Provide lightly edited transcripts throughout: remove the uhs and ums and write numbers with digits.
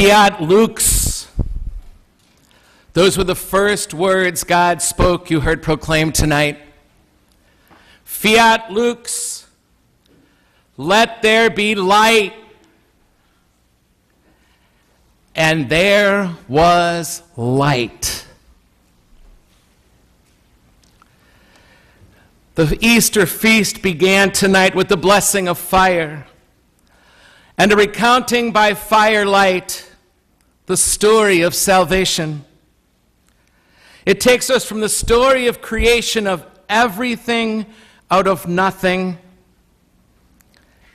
Fiat lux. Those were the first words God spoke, you heard proclaimed tonight. Fiat lux. Let there be light. And there was light. The Easter feast began tonight with the blessing of fire and a recounting by firelight the story of salvation. It takes us from the story of creation of everything out of nothing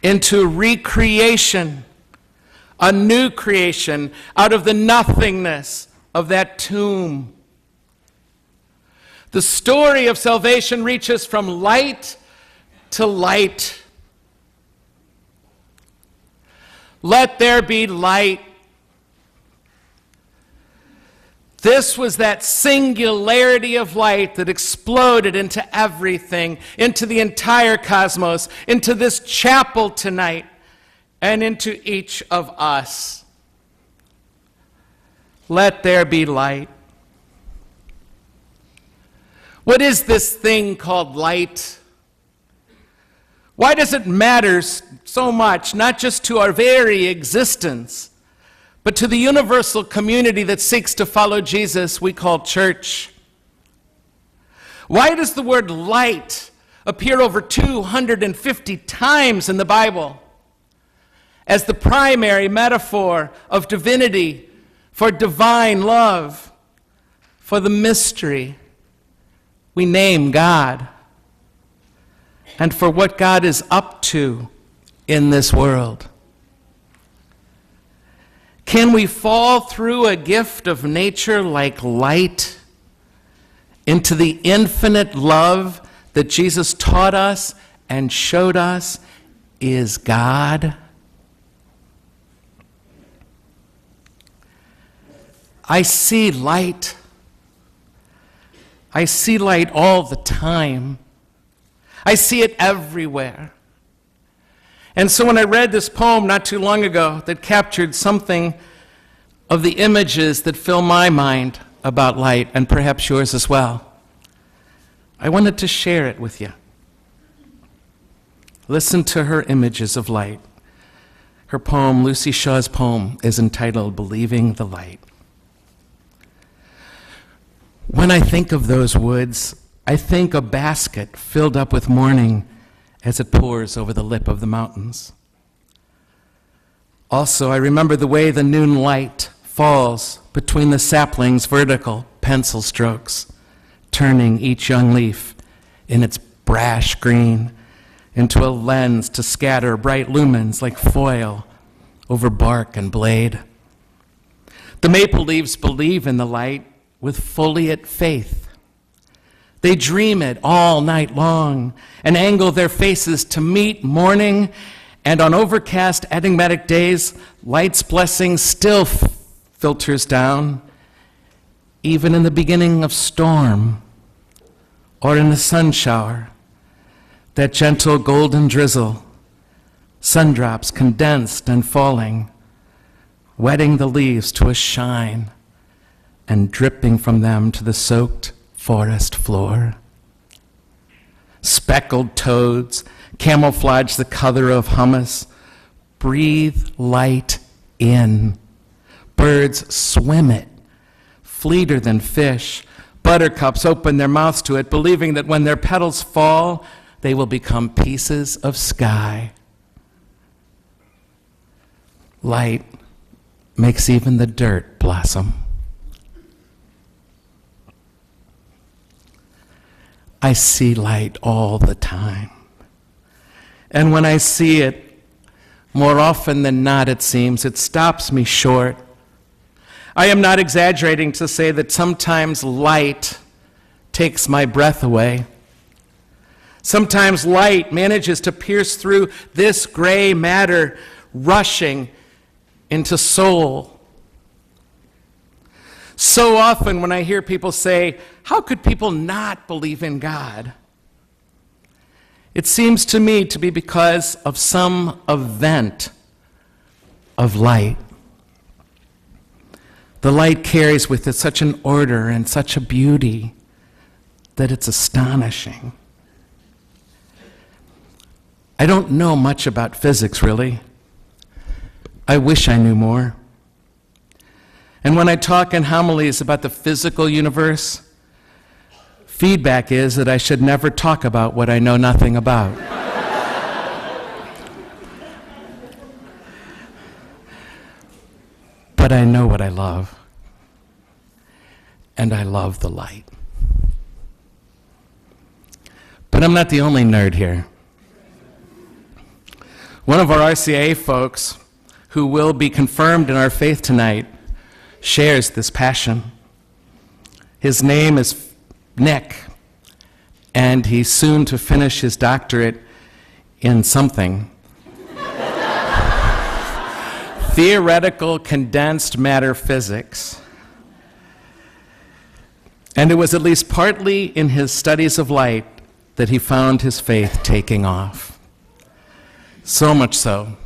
into recreation, a new creation out of the nothingness of that tomb. The story of salvation reaches from light to light. Let there be light. This was that singularity of light that exploded into everything, into the entire cosmos, into this chapel tonight, and into each of us. Let there be light. What is this thing called light? Why does it matter so much, not just to our very existence, but to the universal community that seeks to follow Jesus we call church? Why does the word light appear over 250 times in the Bible as the primary metaphor of divinity, for divine love, for the mystery we name God, and for what God is up to in this world? Can we fall through a gift of nature like light into the infinite love that Jesus taught us and showed us is God? I see light. I see light all the time. I see it everywhere. And so when I read this poem not too long ago that captured something of the images that fill my mind about light, and perhaps yours as well, I wanted to share it with you. Listen to her images of light. Her poem, Lucy Shaw's poem, is entitled Believing the Light. When I think of those woods, I think a basket filled up with morning as it pours over the lip of the mountains. Also, I remember the way the noon light falls between the saplings' vertical pencil strokes, turning each young leaf in its brash green into a lens to scatter bright lumens like foil over bark and blade. The maple leaves believe in the light with foliate faith. They dream it all night long and angle their faces to meet morning, and on overcast enigmatic days, light's blessing still filters down, even in the beginning of storm or in a sun shower, that gentle golden drizzle, sundrops condensed and falling, wetting the leaves to a shine and dripping from them to the soaked forest floor. Speckled toads camouflage the color of hummus, breathe light in. Birds swim it, fleeter than fish. Buttercups open their mouths to it, believing that when their petals fall, they will become pieces of sky. Light makes even the dirt blossom. I see light all the time. And when I see it, more often than not, it seems, it stops me short. I am not exaggerating to say that sometimes light takes my breath away. Sometimes light manages to pierce through this gray matter, rushing into soul. So often when I hear people say, how could people not believe in God? It seems to me to be because of some event of light. The light carries with it such an order and such a beauty that it's astonishing. I don't know much about physics, really. I wish I knew more. And when I talk in homilies about the physical universe, feedback is that I should never talk about what I know nothing about. But I know what I love, and I love the light. But I'm not the only nerd here. One of our RCA folks, who will be confirmed in our faith tonight, shares this passion. His name is Nick, and he's soon to finish his doctorate in something. Theoretical condensed matter physics. And it was at least partly in his studies of light that he found his faith taking off. So much so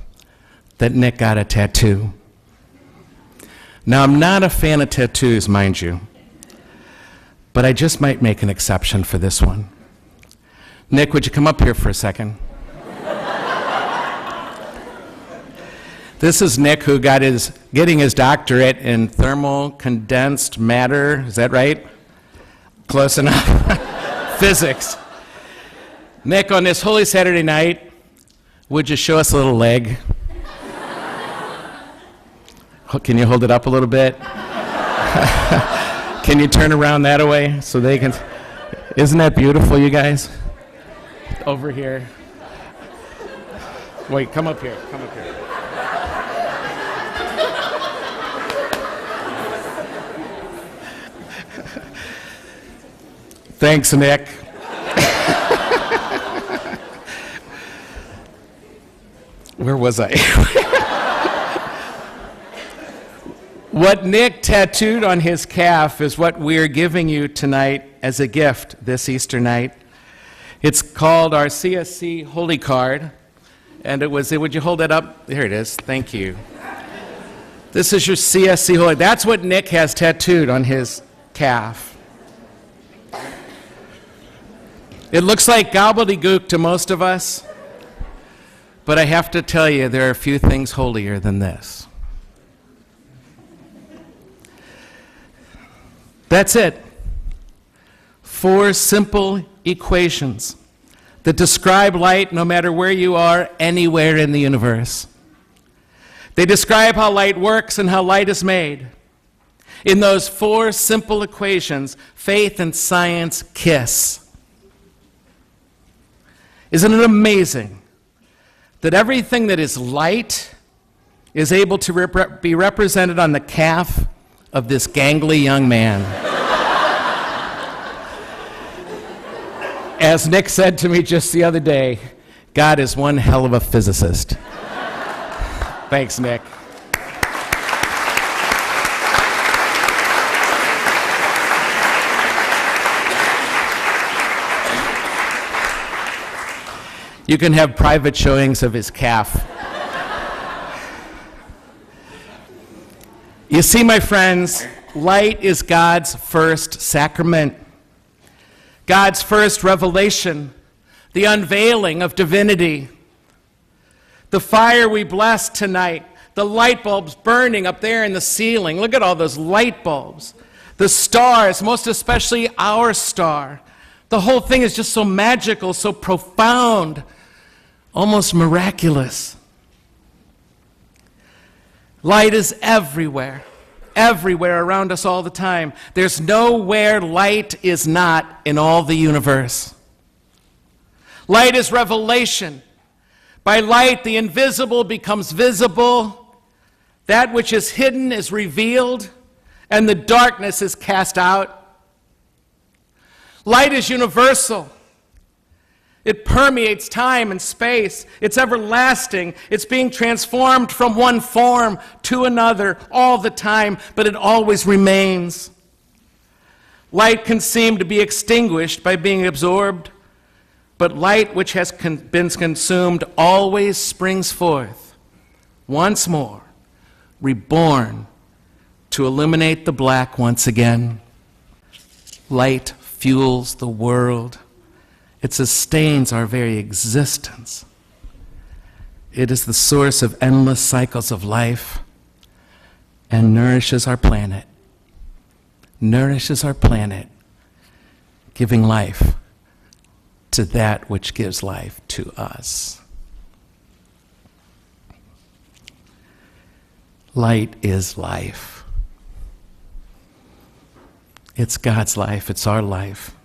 that Nick got a tattoo. Now, I'm not a fan of tattoos, mind you, but I just might make an exception for this one. Nick, would you come up here for a second? This is Nick, who getting his doctorate in thermal condensed matter. Is that right? Close enough. Physics. Nick, on this Holy Saturday night, would you show us a little leg? Can you hold it up a little bit? Can you turn around that way so they can? Isn't that beautiful, you guys? Over here. Wait, come up here. Come up here. Thanks, Nick. Where was I? What Nick tattooed on his calf is what we're giving you tonight as a gift this Easter night. It's called our CSC Holy Card, and would you hold that up? There it is. Thank you. This is your CSC Holy. That's what Nick has tattooed on his calf. It looks like gobbledygook to most of us, but I have to tell you, there are a few things holier than this. That's it. 4 simple equations that describe light no matter where you are, anywhere in the universe. They describe how light works and how light is made. In those 4 simple equations, faith and science kiss. Isn't it amazing that everything that is light is able to be represented on the calf of this gangly young man? As Nick said to me just the other day, God is one hell of a physicist. Thanks, Nick. You can have private showings of his calf. You see, my friends, light is God's first sacrament, God's first revelation, the unveiling of divinity. The fire we bless tonight, the light bulbs burning up there in the ceiling. Look at all those light bulbs. The stars, most especially our star. The whole thing is just so magical, so profound, almost miraculous. Light is everywhere, everywhere around us all the time. There's nowhere light is not in all the universe. Light is revelation. By light, the invisible becomes visible. That which is hidden is revealed, and the darkness is cast out. Light is universal. It permeates time and space. It's everlasting. It's being transformed from one form to another all the time, but it always remains. Light can seem to be extinguished by being absorbed, but light which has been consumed always springs forth once more, reborn to illuminate the black once again. Light fuels the world. It sustains our very existence. It is the source of endless cycles of life and nourishes our planet. Nourishes our planet, giving life to that which gives life to us. Light is life. It's God's life, it's our life.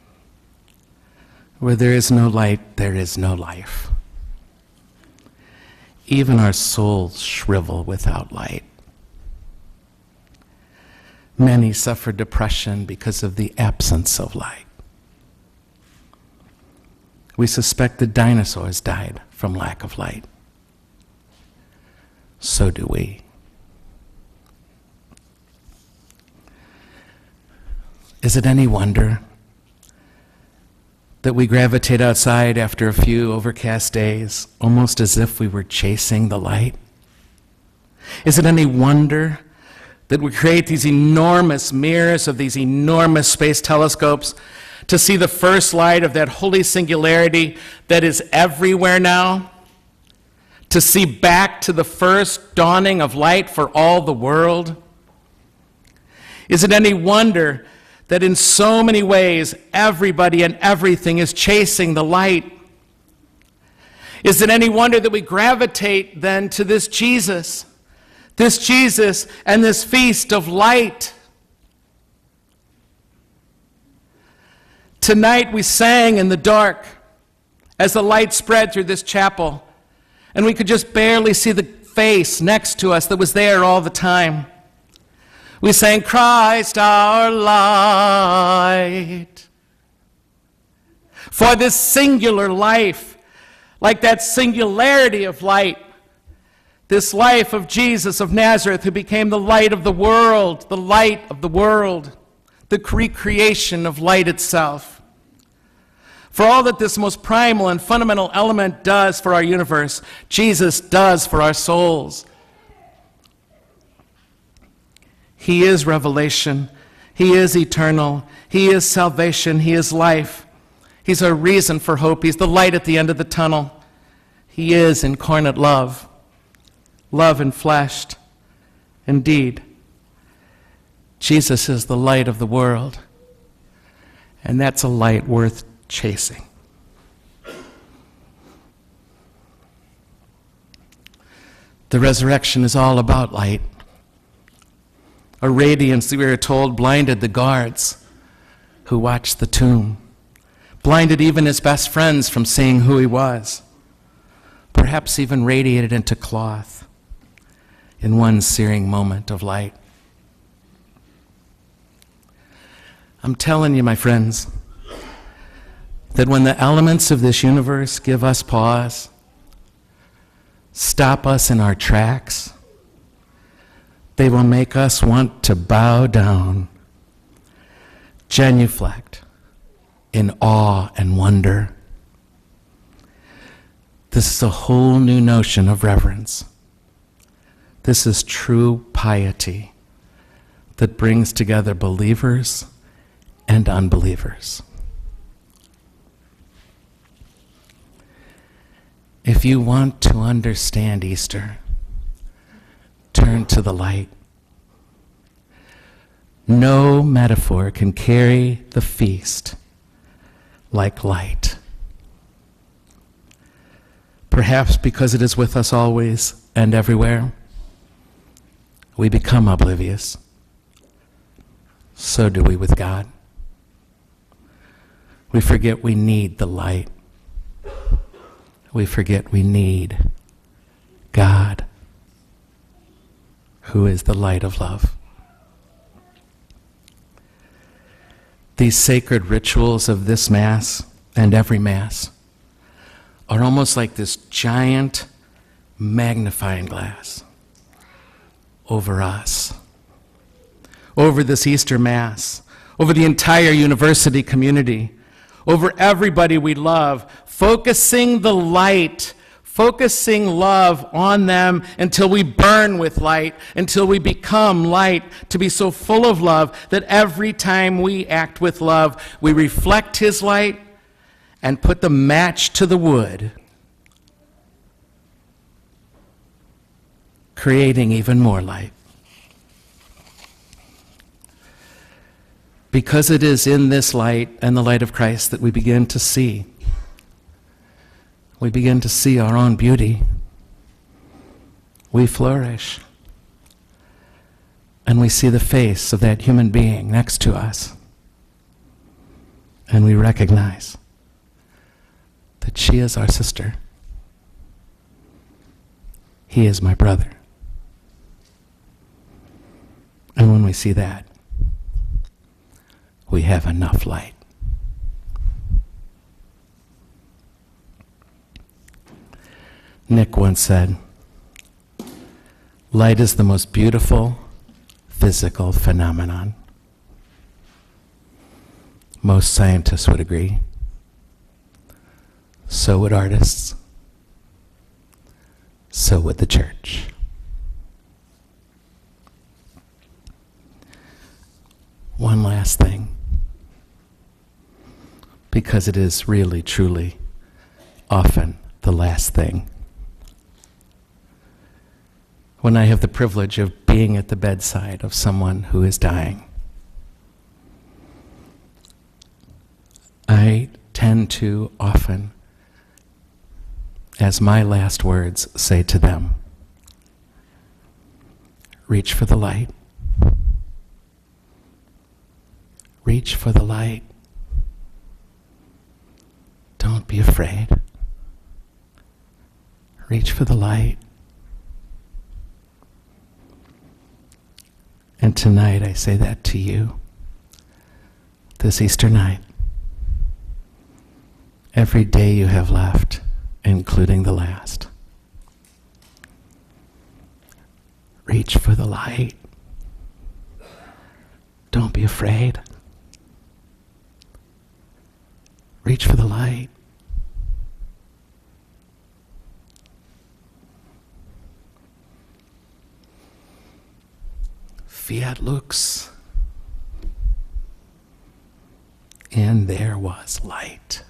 Where there is no light, there is no life. Even our souls shrivel without light. Many suffer depression because of the absence of light. We suspect that dinosaurs died from lack of light. So do we. Is it any wonder that we gravitate outside after a few overcast days, almost as if we were chasing the light? Is it any wonder that we create these enormous mirrors of these enormous space telescopes to see the first light of that holy singularity that is everywhere now? To see back to the first dawning of light for all the world? Is it any wonder that in so many ways everybody and everything is chasing the light? Is it any wonder that we gravitate then to this Jesus and this feast of light? Tonight we sang in the dark as the light spread through this chapel, and we could just barely see the face next to us that was there all the time. We sang, Christ our light. For this singular life, like that singularity of light, this life of Jesus of Nazareth, who became the light of the world, the recreation of light itself. For all that this most primal and fundamental element does for our universe, Jesus does for our souls. He is revelation. He is eternal. He is salvation. He is life. He's our reason for hope. He's the light at the end of the tunnel. He is incarnate love. Love enfleshed. Indeed, Jesus is the light of the world, and that's a light worth chasing. The resurrection is all about light. A radiance that we are told blinded the guards who watched the tomb, blinded even his best friends from seeing who he was, perhaps even radiated into cloth in one searing moment of light. I'm telling you, my friends, that when the elements of this universe give us pause, stop us in our tracks, they will make us want to bow down, genuflect in awe and wonder. This is a whole new notion of reverence. This is true piety that brings together believers and unbelievers. If you want to understand Easter, turn to the light. No metaphor can carry the feast like light. Perhaps because it is with us always and everywhere, we become oblivious. So do we with God. We forget we need the light. We forget we need God, who is the light of love. These sacred rituals of this Mass and every Mass are almost like this giant magnifying glass over us, over this Easter Mass, over the entire university community, over everybody we love, focusing the light focusing love on them until we burn with light, until we become light, to be so full of love that every time we act with love, we reflect his light and put the match to the wood, creating even more light. Because it is in this light and the light of Christ that we begin to see. We begin to see our own beauty. We flourish. And we see the face of that human being next to us. And we recognize that she is our sister. He is my brother. And when we see that, we have enough light. Nick once said, light is the most beautiful physical phenomenon. Most scientists would agree. So would artists. So would the church. One last thing, because it is really, truly, often the last thing. When I have the privilege of being at the bedside of someone who is dying, I tend to often, as my last words, say to them, reach for the light. Reach for the light. Don't be afraid. Reach for the light. And tonight I say that to you, this Easter night. Every day you have left, including the last. Reach for the light. Don't be afraid. Reach for the light. Fiat lux. And there was light.